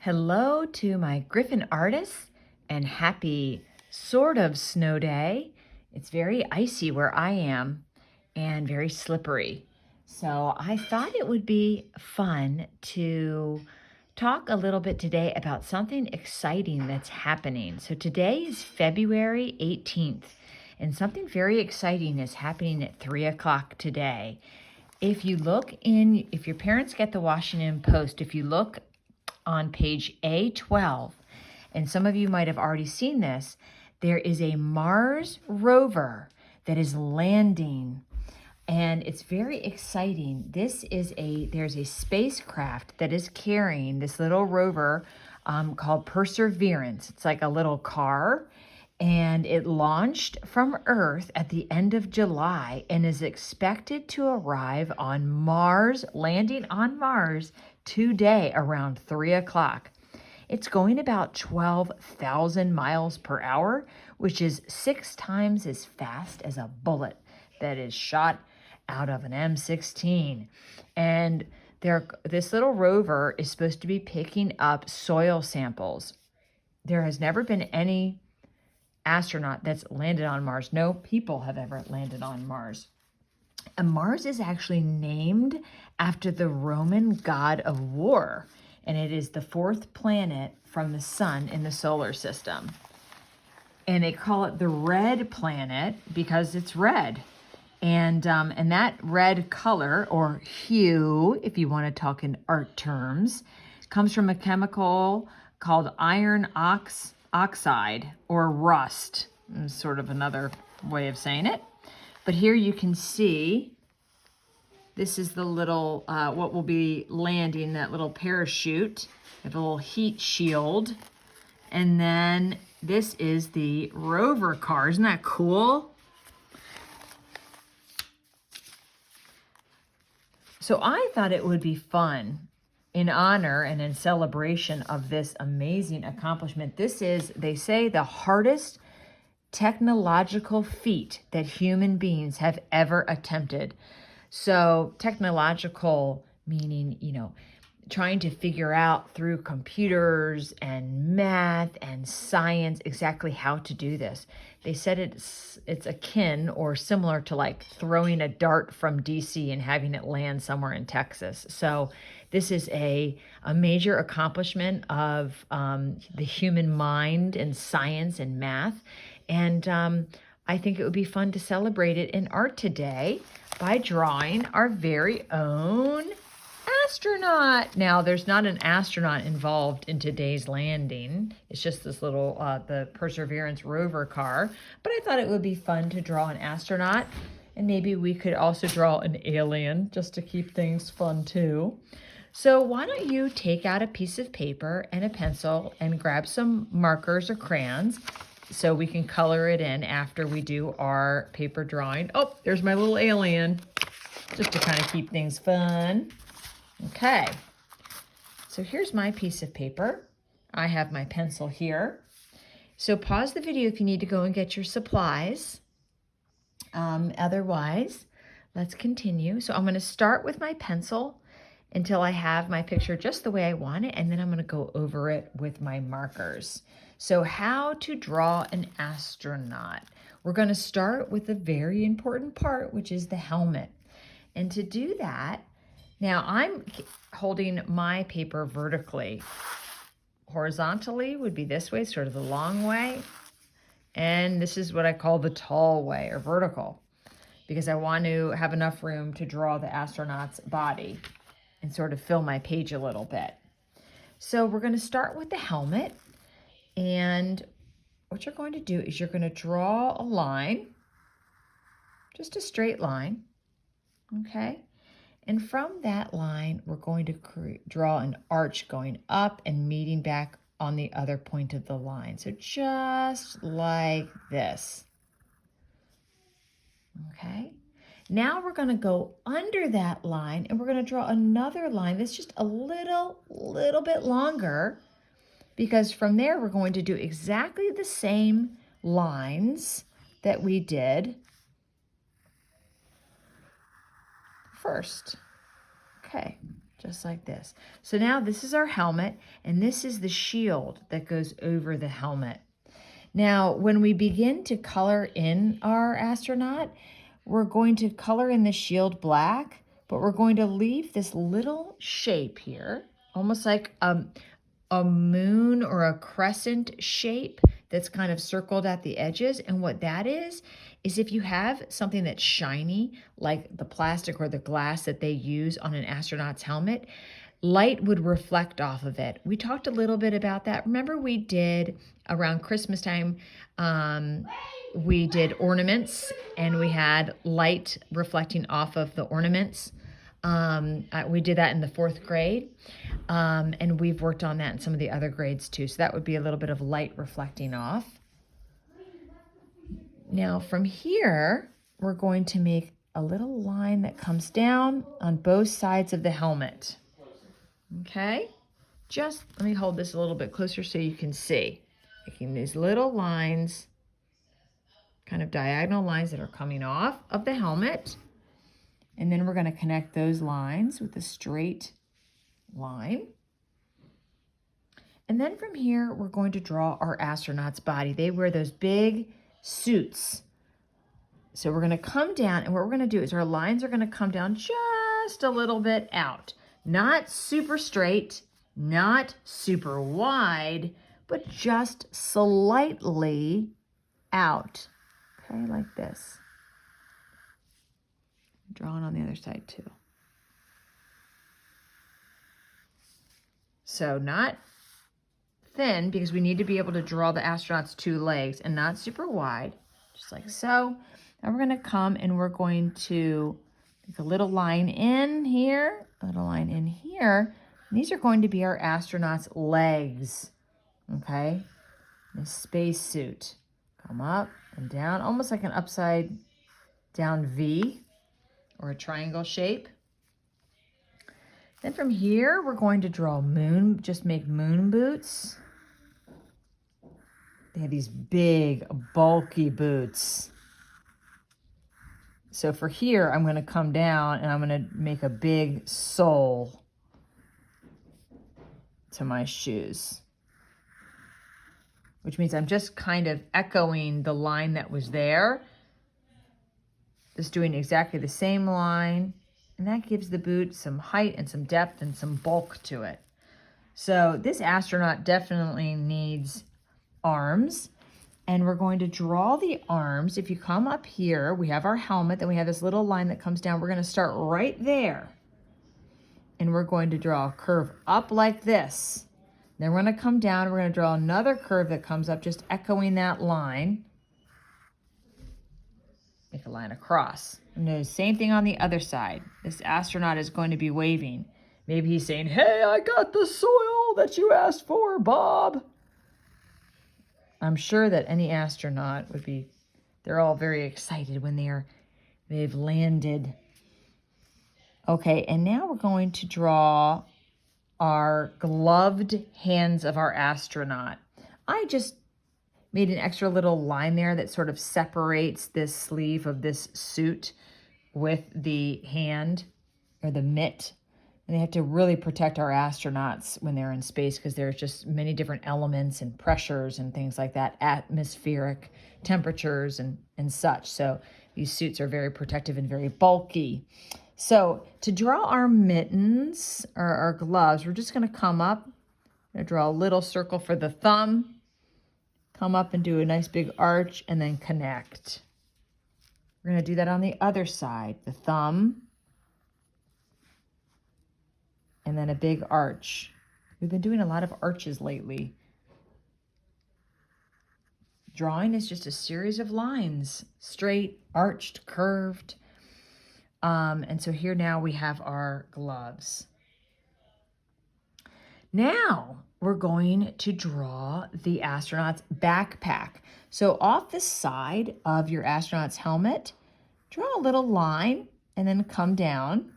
Hello to my Griffin artists and happy sort of snow day. It's very icy where I am and very slippery. So I thought it would be fun to talk a little bit today about something exciting that's happening. So today is February 18th and something very exciting is happening at 3 o'clock today. If your parents get the Washington Post, if you look on page A12, and some of you might have already seen this, there is a Mars rover that is landing, and it's very exciting. There's a spacecraft that is carrying this little rover called Perseverance. It's like a little car, and it launched from Earth at the end of July and is expected to arrive on Mars, landing on Mars today around 3 o'clock. It's going about 12,000 miles per hour, which is 6 times as fast as a bullet that is shot out of an M16. And this little rover is supposed to be picking up soil samples. There has never been any astronaut that's landed on Mars. No people have ever landed on Mars. And Mars is actually named after the Roman god of war, and it is the 4th planet from the sun in the solar system. And they call it the red planet because it's red. And that red color, or hue, if you want to talk in art terms, comes from a chemical called iron oxide or rust, sort of another way of saying it. But here you can see, this is the little, what will be landing, that little parachute. We have a little heat shield. And then this is the rover car. Isn't that cool? So I thought it would be fun in honor and in celebration of this amazing accomplishment. This is, they say, the hardest technological feat that human beings have ever attempted. So technological meaning, trying to figure out through computers and math and science exactly how to do this. They said it's akin or similar to like throwing a dart from DC and having it land somewhere in Texas. So this is a major accomplishment of the human mind and science and math. And I think it would be fun to celebrate it in art today by drawing our very own astronaut. Now, there's not an astronaut involved in today's landing. It's just this little, the Perseverance rover car. But I thought it would be fun to draw an astronaut. And maybe we could also draw an alien just to keep things fun too. So why don't you take out a piece of paper and a pencil and grab some markers or crayons so we can color it in after we do our paper drawing. Oh, there's my little alien, just to kind of keep things fun. Okay, so here's my piece of paper. I have my pencil here. So pause the video if you need to go and get your supplies. Otherwise, let's continue. So I'm going to start with my pencil until I have my picture just the way I want it, and then I'm going to go over it with my markers. So how to draw an astronaut. We're going to start with a very important part, which is the helmet. And to do that, now I'm holding my paper vertically. Horizontally would be this way, sort of the long way. And this is what I call the tall way, or vertical, because I want to have enough room to draw the astronaut's body and sort of fill my page a little bit. So we're going to start with the helmet. And what you're going to do is you're going to draw a line, just a straight line, okay? And from that line, we're going to draw an arch going up and meeting back on the other point of the line. So just like this, okay? Now we're going to go under that line and we're going to draw another line that's just a little bit longer, because from there we're going to do exactly the same lines that we did first. Okay, just like this. So now this is our helmet, and this is the shield that goes over the helmet. Now, when we begin to color in our astronaut, we're going to color in the shield black, but we're going to leave this little shape here, almost like a moon or a crescent shape that's kind of circled at the edges. And what that is if you have something that's shiny, like the plastic or the glass that they use on an astronaut's helmet, light would reflect off of it. We talked a little bit about that. Remember, we did around Christmas time, we did ornaments, and we had light reflecting off of the ornaments. We did that in the 4th grade, and we've worked on that in some of the other grades too. So that would be a little bit of light reflecting off. Now from here, we're going to make a little line that comes down on both sides of the helmet. Okay, just let me hold this a little bit closer so you can see. Making these little lines, kind of diagonal lines that are coming off of the helmet. And then we're going to connect those lines with a straight line. And then from here, we're going to draw our astronaut's body. They wear those big suits. So we're going to come down, and what we're going to do is our lines are going to come down just a little bit out. Not super straight, not super wide, but just slightly out. Okay, like this. Drawing on the other side too. So not thin, because we need to be able to draw the astronaut's 2 legs, and not super wide, just like so. Now we're going to come and we're going to make a little line in here, a little line in here. And these are going to be our astronaut's legs, okay? The space suit. Come up and down, almost like an upside down V or a triangle shape. Then from here, we're going to draw moon, just make moon boots. They have these big, bulky boots. So for here, I'm going to come down and I'm going to make a big sole to my shoes, which means I'm just kind of echoing the line that was there. Just doing exactly the same line, and that gives the boot some height and some depth and some bulk to it. So this astronaut definitely needs arms, and we're going to draw the arms. If you come up here, we have our helmet, then we have this little line that comes down. We're going to start right there, and we're going to draw a curve up like this. Then we're going to come down, we're going to draw another curve that comes up, just echoing that line. Make a line across. And do the same thing on the other side. This astronaut is going to be waving. Maybe he's saying, "Hey, I got the soil that you asked for, Bob." I'm sure that any astronaut would be, they're all very excited when they've landed. Okay, and now we're going to draw our gloved hands of our astronaut. I just made an extra little line there that sort of separates this sleeve of this suit with the hand or the mitt. And they have to really protect our astronauts when they're in space, because there's just many different elements and pressures and things like that, atmospheric temperatures and such. So these suits are very protective and very bulky. So to draw our mittens or our gloves, we're just going to come up and draw a little circle for the thumb. Come up and do a nice big arch and then connect. We're going to do that on the other side. The thumb and then a big arch. We've been doing a lot of arches lately. Drawing is just a series of lines, straight, arched, curved. And so here now we have our gloves. Now we're going to draw the astronaut's backpack. So off the side of your astronaut's helmet, draw a little line and then come down.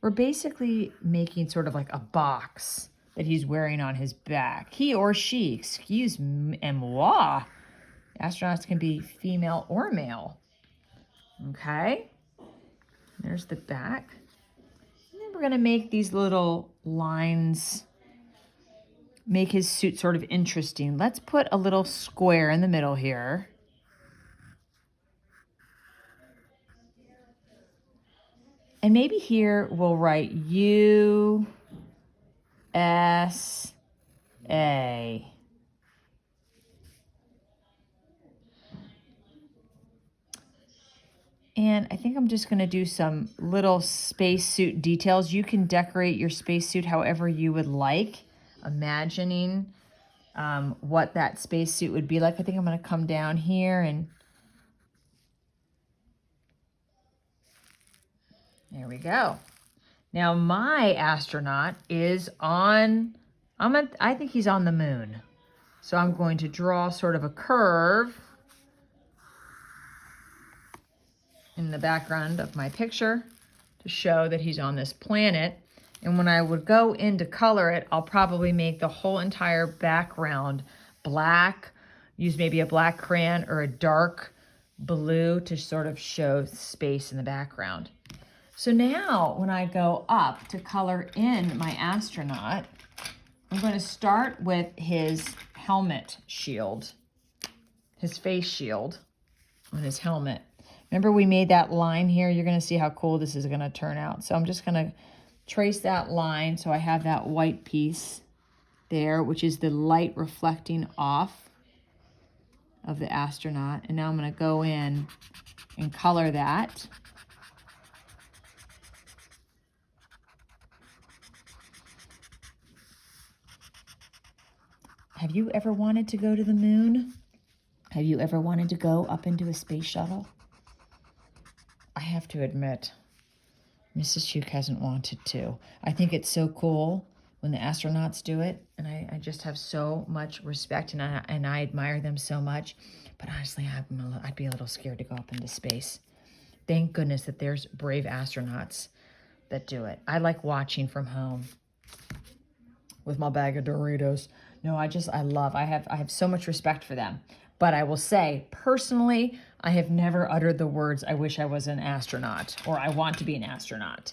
We're basically making sort of like a box that he's wearing on his back. He or she, excuse moi. Astronauts can be female or male. Okay, there's the back. we're going to make these little lines, make his suit sort of interesting. Let's put a little square in the middle here. And maybe here we'll write USA. And I think I'm just going to do some little spacesuit details. You can decorate your spacesuit however you would like, imagining what that spacesuit would be like. I think I'm going to come down here and there we go. Now my astronaut is on, I think he's on the moon. So I'm going to draw sort of a curve in the background of my picture to show that he's on this planet. And when I would go in to color it, I'll probably make the whole entire background black, use maybe a black crayon or a dark blue to sort of show space in the background. So now when I go up to color in my astronaut, I'm going to start with his helmet shield, his face shield on his helmet. Remember we made that line here? You're going to see how cool this is going to turn out. So I'm just going to trace that line so I have that white piece there, which is the light reflecting off of the astronaut. And now I'm going to go in and color that. Have you ever wanted to go to the moon? Have you ever wanted to go up into a space shuttle? I have to admit, Mrs. Shuke hasn't wanted to. I think it's so cool when the astronauts do it, and I just have so much respect, and I admire them so much. But honestly, I'd be a little scared to go up into space. Thank goodness that there's brave astronauts that do it. I like watching from home with my bag of Doritos. No, I have so much respect for them. But I will say, personally, I have never uttered the words, I wish I was an astronaut, or I want to be an astronaut.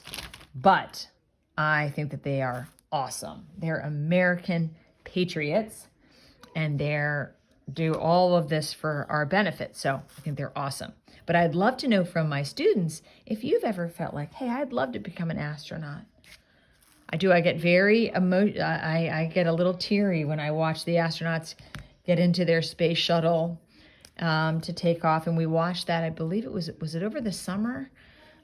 But I think that they are awesome. They're American patriots, and they're do all of this for our benefit. So I think they're awesome. But I'd love to know from my students if you've ever felt like, hey, I'd love to become an astronaut. I do. I get very I get a little teary when I watch the astronauts get into their space shuttle to take off. And we watched that, I believe was it over the summer?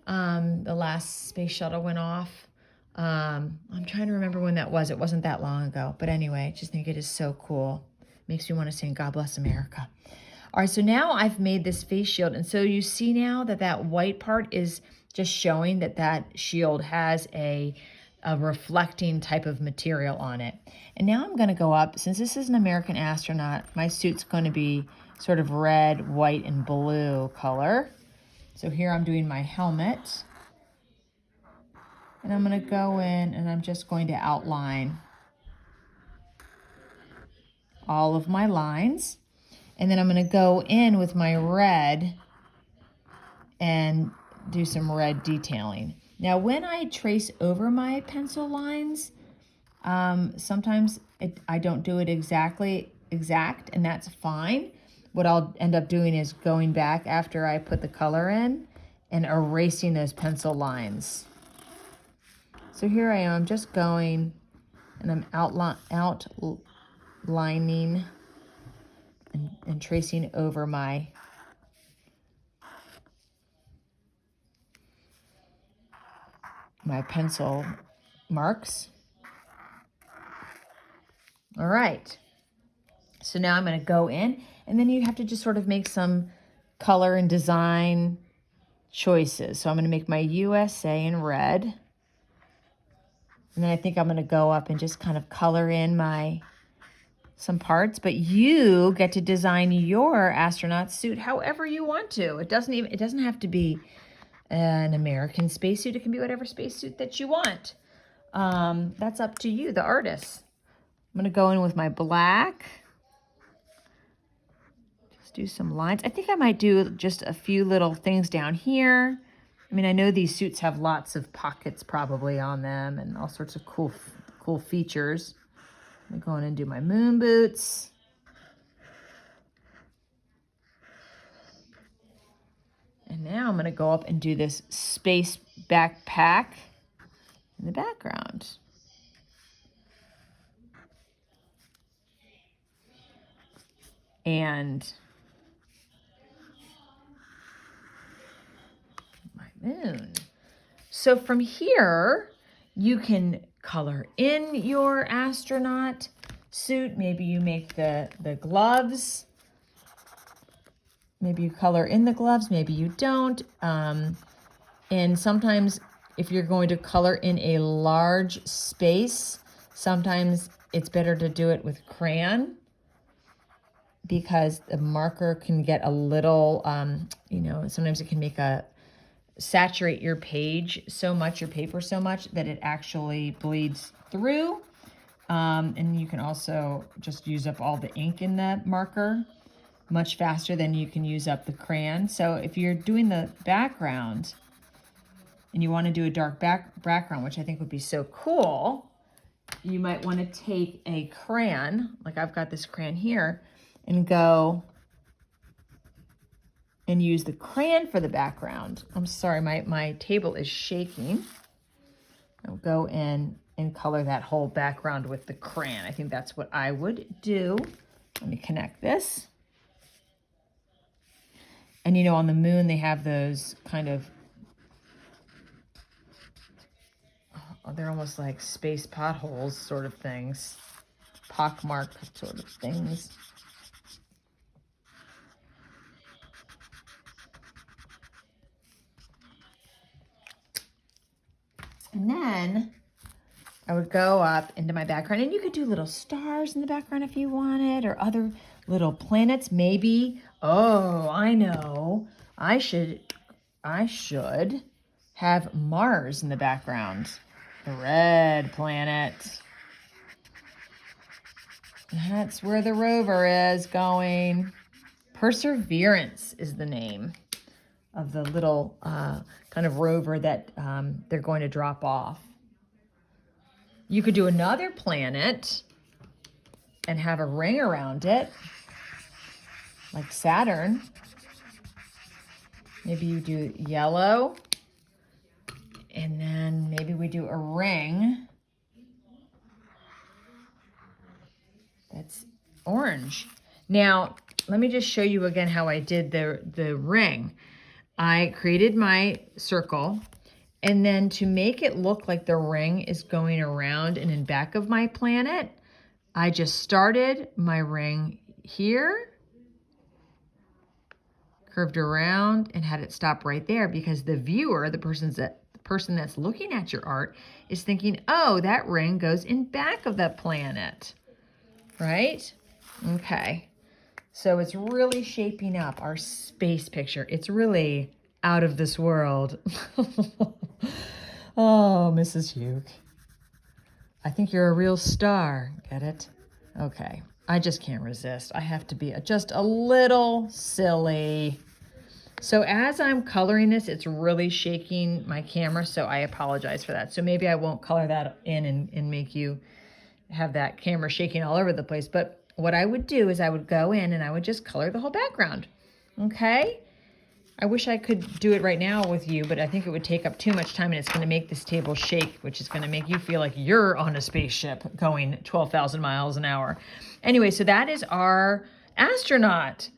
The last space shuttle went off. I'm trying to remember when that was. It wasn't that long ago. But anyway, I just think it is so cool. Makes me want to sing God Bless America. All right, so now I've made this face shield. And so you see now that that white part is just showing that that shield has a reflecting type of material on it. And now I'm going to go up, since this is an American astronaut, my suit's going to be sort of red, white, and blue color. So here I'm doing my helmet. And I'm going to go in and I'm just going to outline all of my lines. And then I'm going to go in with my red and do some red detailing. Now, when I trace over my pencil lines, sometimes I don't do it exact, and that's fine. What I'll end up doing is going back after I put the color in and erasing those pencil lines. So here I am, just going, and I'm outlining and tracing over my pencil marks. All right. So now I'm going to go in, and then you have to just sort of make some color and design choices. So I'm going to make my USA in red. And then I think I'm going to go up and just kind of color in some parts, but you get to design your astronaut suit however you want to. It doesn't have to be an American spacesuit. It can be whatever spacesuit that you want. That's up to you, the artist. I'm going to go in with my black. Just do some lines. I think I might do just a few little things down here I mean, I know these suits have lots of pockets probably on them and all sorts of cool features. I'm going to go in and do my moon boots. And now I'm going to go up and do this space backpack in the background. And my moon. So from here, you can color in your astronaut suit. Maybe you make the gloves. Maybe you color in the gloves, maybe you don't. And sometimes if you're going to color in a large space, sometimes it's better to do it with crayon because the marker can get a little, sometimes it can make saturate your page so much, your paper so much that it actually bleeds through. And you can also just use up all the ink in the marker much faster than you can use up the crayon. So if you're doing the background and you want to do a dark background, which I think would be so cool, you might want to take a crayon, like I've got this crayon here, and go and use the crayon for the background. I'm sorry, my table is shaking. I'll go in and color that whole background with the crayon. I think that's what I would do. Let me connect this. And on the moon, they have those kind of, they're almost like space potholes sort of things, pockmark sort of things. And then I would go up into my background, and you could do little stars in the background if you wanted, or other little planets, maybe. Oh, I know. I should have Mars in the background. The red planet. That's where the rover is going. Perseverance is the name of the little kind of rover that they're going to drop off. You could do another planet and have a ring around it, like Saturn. Maybe you do yellow, and then maybe we do a ring that's orange. Now, let me just show you again how I did the ring. I created my circle, and then to make it look like the ring is going around and in back of my planet, I just started my ring here, curved around, and had it stop right there because the viewer, the person that's looking at your art, is thinking, oh, that ring goes in back of the planet, right? Okay. So it's really shaping up our space picture. It's really out of this world. Oh, Mrs. Hugh. I think you're a real star. Get it? Okay. I just can't resist. I have to be just a little silly. So as I'm coloring this, it's really shaking my camera, so I apologize for that. So maybe I won't color that in and make you have that camera shaking all over the place. But what I would do is I would go in and I would just color the whole background. Okay? I wish I could do it right now with you, but I think it would take up too much time, and it's going to make this table shake, which is going to make you feel like you're on a spaceship going 12,000 miles an hour. Anyway, so that is our astronaut.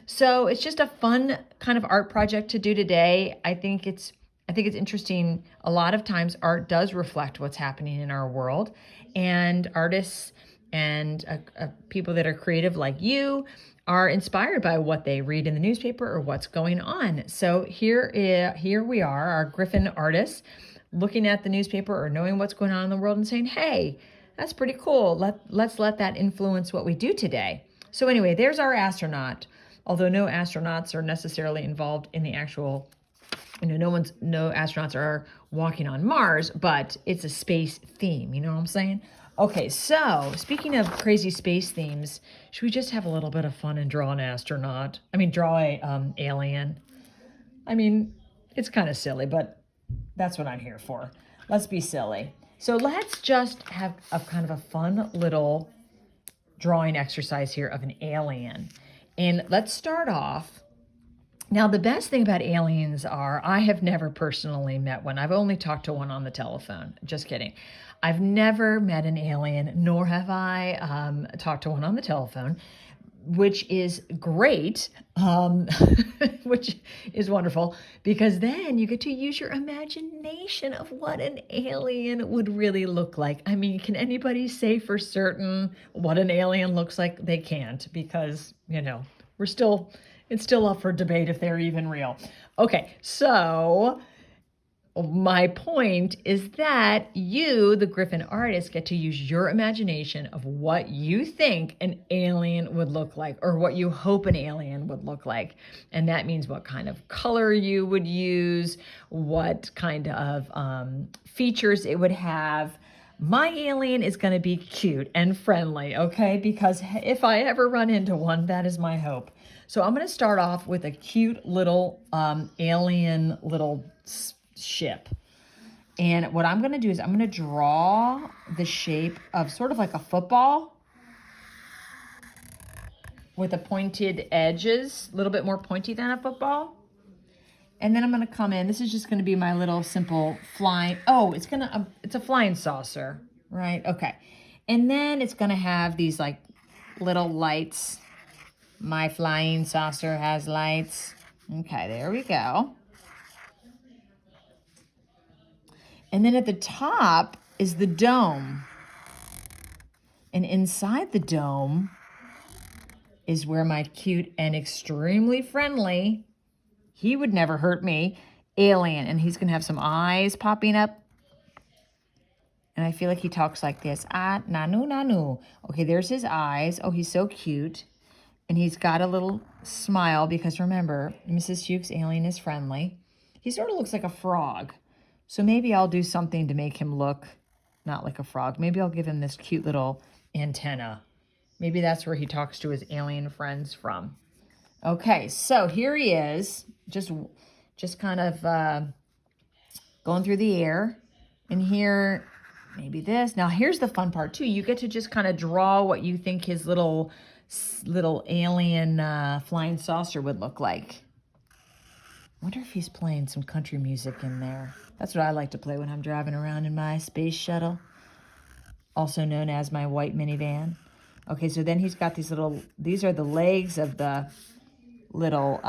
So it's just a fun kind of art project to do today. I think it's interesting. A lot of times art does reflect what's happening in our world, and artists and people that are creative like you are inspired by what they read in the newspaper or what's going on. So here we are, our Griffin artists, looking at the newspaper or knowing what's going on in the world and saying, hey, that's pretty cool. Let's let that influence what we do today. So anyway, there's our astronaut. Although no astronauts are necessarily involved in the actual, no astronauts are walking on Mars, but it's a space theme. You know what I'm saying? Okay, so speaking of crazy space themes, should we just have a little bit of fun and draw an astronaut? Draw a alien. It's kind of silly, but that's what I'm here for. Let's be silly. So let's just have a kind of a fun little drawing exercise here of an alien. And let's start off. Now, the best thing about aliens are I have never personally met one. I've only talked to one on the telephone. Just kidding. I've never met an alien, nor have I talked to one on the telephone, which is great, which is wonderful, because then you get to use your imagination of what an alien would really look like. I mean, can anybody say for certain what an alien looks like? They can't, because, it's still up for debate if they're even real. Okay, so my point is that you, the Griffin artist, get to use your imagination of what you think an alien would look like, or what you hope an alien would look like. And that means what kind of color you would use, what kind of features it would have. My alien is going to be cute and friendly, okay? Because if I ever run into one, that is my hope. So I'm going to start off with a cute little alien little ship. And what I'm going to do is I'm going to draw the shape of sort of like a football with the pointed edges, a little bit more pointy than a football. And then I'm going to come in. This is just going to be my little simple flying. Oh, it's a flying saucer, right? Okay. And then it's going to have these like little lights. My flying saucer has lights. Okay, there we go. And then at the top is the dome. And inside the dome is where my cute and extremely friendly, he would never hurt me, alien. And he's going to have some eyes popping up. And I feel like he talks like this. Ah, nanu, nanu. Okay, there's his eyes. Oh, he's so cute. And he's got a little smile because remember, Mrs. Fuchs' alien is friendly. He sort of looks like a frog. So maybe I'll do something to make him look not like a frog. Maybe I'll give him this cute little antenna. Maybe that's where he talks to his alien friends from. Okay, so here he is, just kind of going through the air. And here, maybe this. Now here's the fun part too. You get to just kind of draw what you think his little alien flying saucer would look like. I wonder if he's playing some country music in there. That's what I like to play when I'm driving around in my space shuttle, also known as my white minivan. Okay, so then he's got these are the legs of the little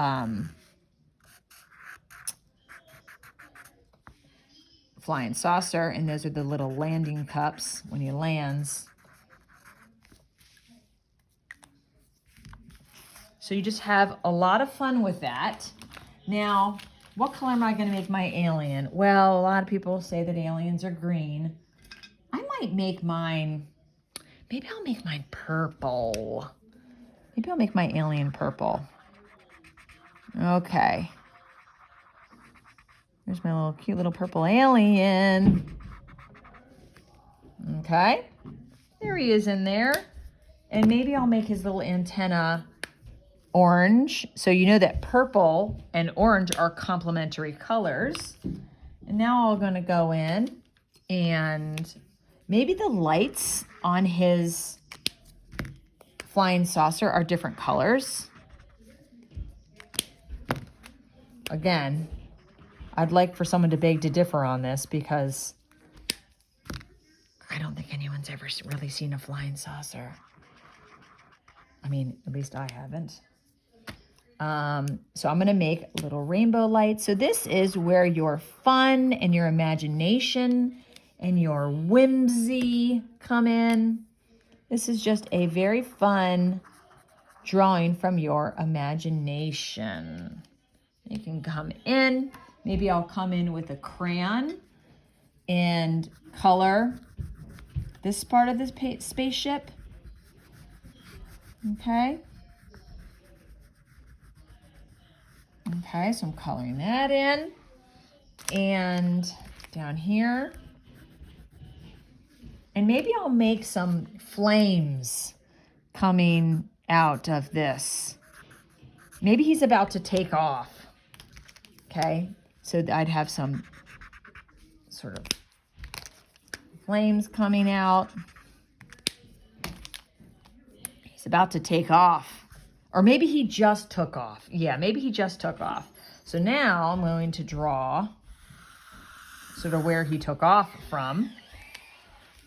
flying saucer, and those are the little landing cups when he lands. So you just have a lot of fun with that. Now, what color am I going to make my alien? Well, a lot of people say that aliens are green. I might make mine, maybe I'll make mine purple. Maybe I'll make my alien purple. Okay. There's my little cute little purple alien. Okay. There he is in there. And maybe I'll make his little antenna orange. So you know that purple and orange are complementary colors. And now I'm going to go in and maybe the lights on his flying saucer are different colors. Again, I'd like for someone to beg to differ on this because I don't think anyone's ever really seen a flying saucer. I mean, at least I haven't. So I'm going to make little rainbow lights. So this is where your fun and your imagination and your whimsy come in. This is just a very fun drawing from your imagination. You can come in. Maybe I'll come in with a crayon and color this part of this spaceship. Okay. Okay, so I'm coloring that in. And down here. And maybe I'll make some flames coming out of this. Maybe he's about to take off. Okay, So I'd have some sort of flames coming out. He's about to take off. Or maybe he just took off. Yeah, maybe he just took off. So now I'm going to draw sort of where he took off from.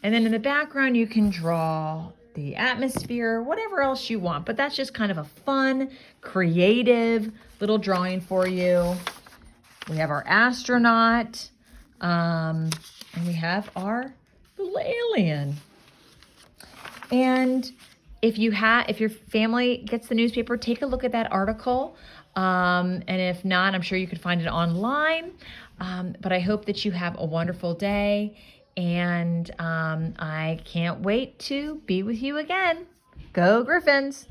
And then in the background, you can draw the atmosphere, whatever else you want. But that's just kind of a fun, creative little drawing for you. We have our astronaut, and we have our little alien. And if your family gets the newspaper, take a look at that article. And if not, I'm sure you could find it online. But I hope that you have a wonderful day. And I can't wait to be with you again. Go Griffins!